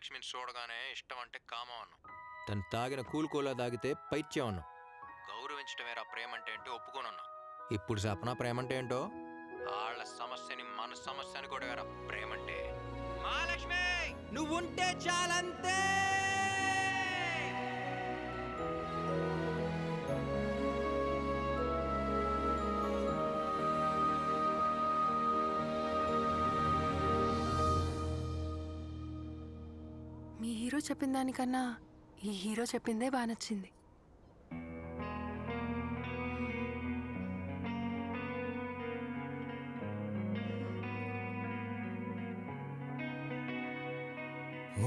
మహాలక్ష్మిని చూడగానే ఇష్టం అంటే కామం అన్నాం. తను తాగిన కూలుకోలా తాగితే పైత్యం అన్నాం. గౌరవించటమేరా ప్రేమ అంటే ఏంటో ఒప్పుకోనున్నాం. ఇప్పుడు సపన ప్రేమ అంటే ఏంటో వాళ్ళ సమస్యని మన సమస్యని కూడా వేరా ప్రేమ అంటే. మహాలక్ష్మి నువ్వుంటే చాలంతే. మీ హీరో చెప్పిన దానికన్నా ఈ హీరో చెప్పిందే బాగా నచ్చింది.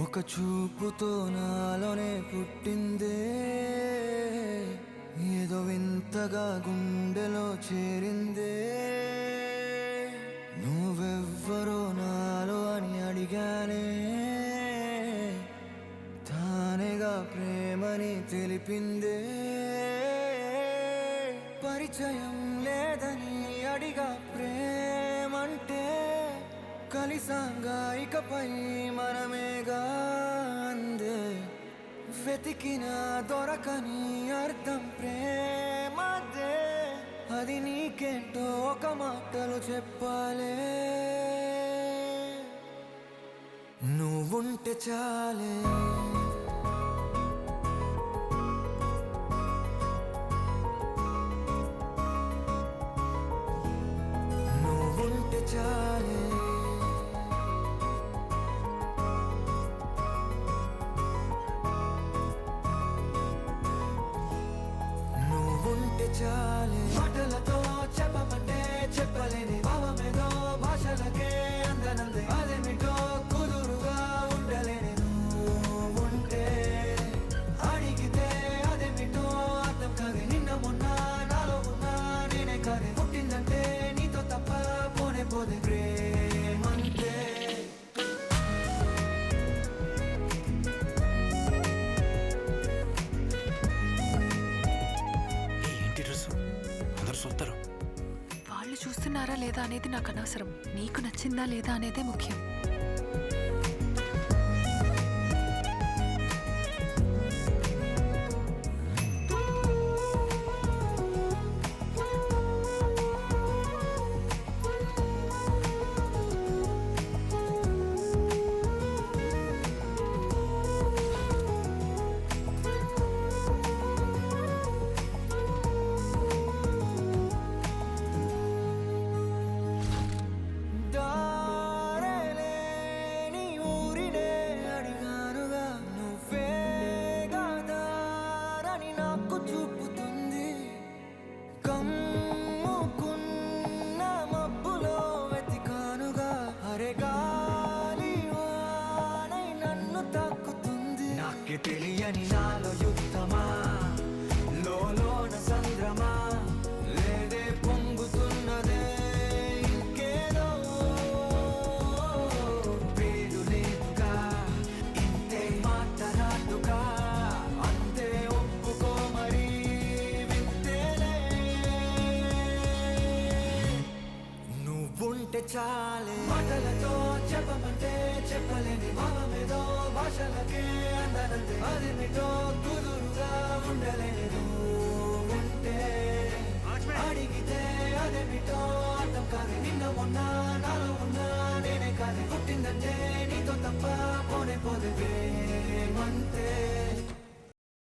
ఒక చూపుతో నాలోనే పుట్టిందే, ఏదో వింతగా గుండెలో చేరిందే. నువ్వెవ్వరో నాలో అని అడిగానే, తానేగా ప్రేమని తెలిపిందే. పరిచయం లేదని అడిగా ప్రేమంటే, కలిసాంగా ఇకపై మనమేగా అందే. వెతికిన దొరకని అర్థం ప్రేమదే, అది నీకేంటో ఒక మాటలు చెప్పాలే. నువ్వుంటే చాలే, నువ్వుంటే చాలే, నువ్వుంటే చాలే. మాటలతో చెప్పమంటే చెప్పలేని భావమేదో భాషలకే అందనందే. అదేమిటో కుదురుగా ఉండలేని నువ్వుంటే, అడిగితే అదేమిటో అర్థం కాదే. నిన్న మొన్న నాలో ఉన్నా నేనే కాదే. పుట్టిందంటే నీతో తప్ప పోనే పోదే ప్రేమంతే. ఏంటి డ్రెస్ అందరు చూస్తారు. వాళ్ళు చూస్తున్నారా లేదా అనేది నాకు అనవసరం. నీకు నచ్చిందా లేదా అనేదే ముఖ్యం. తెలియని నాలో యుద్ధమా, లోన సంద్రమా, లేదే పొంగుతున్నదే ఇంకేదో. పేరు లేదుగా, ఇంతే మాట్లాడుగా, అంతే ఒప్పుకో మరి వింతేలే. నువ్వుంటే చాలే, మాటలతో చెప్పమంటే చెప్పలేని భావమేదో భాషలకే అందనంతే. అదేమిటో కుదురుగా ఉండలేదు ఉంటే, అడిగితే అదేమిటో అర్థం కాదు. నిన్న మొన్న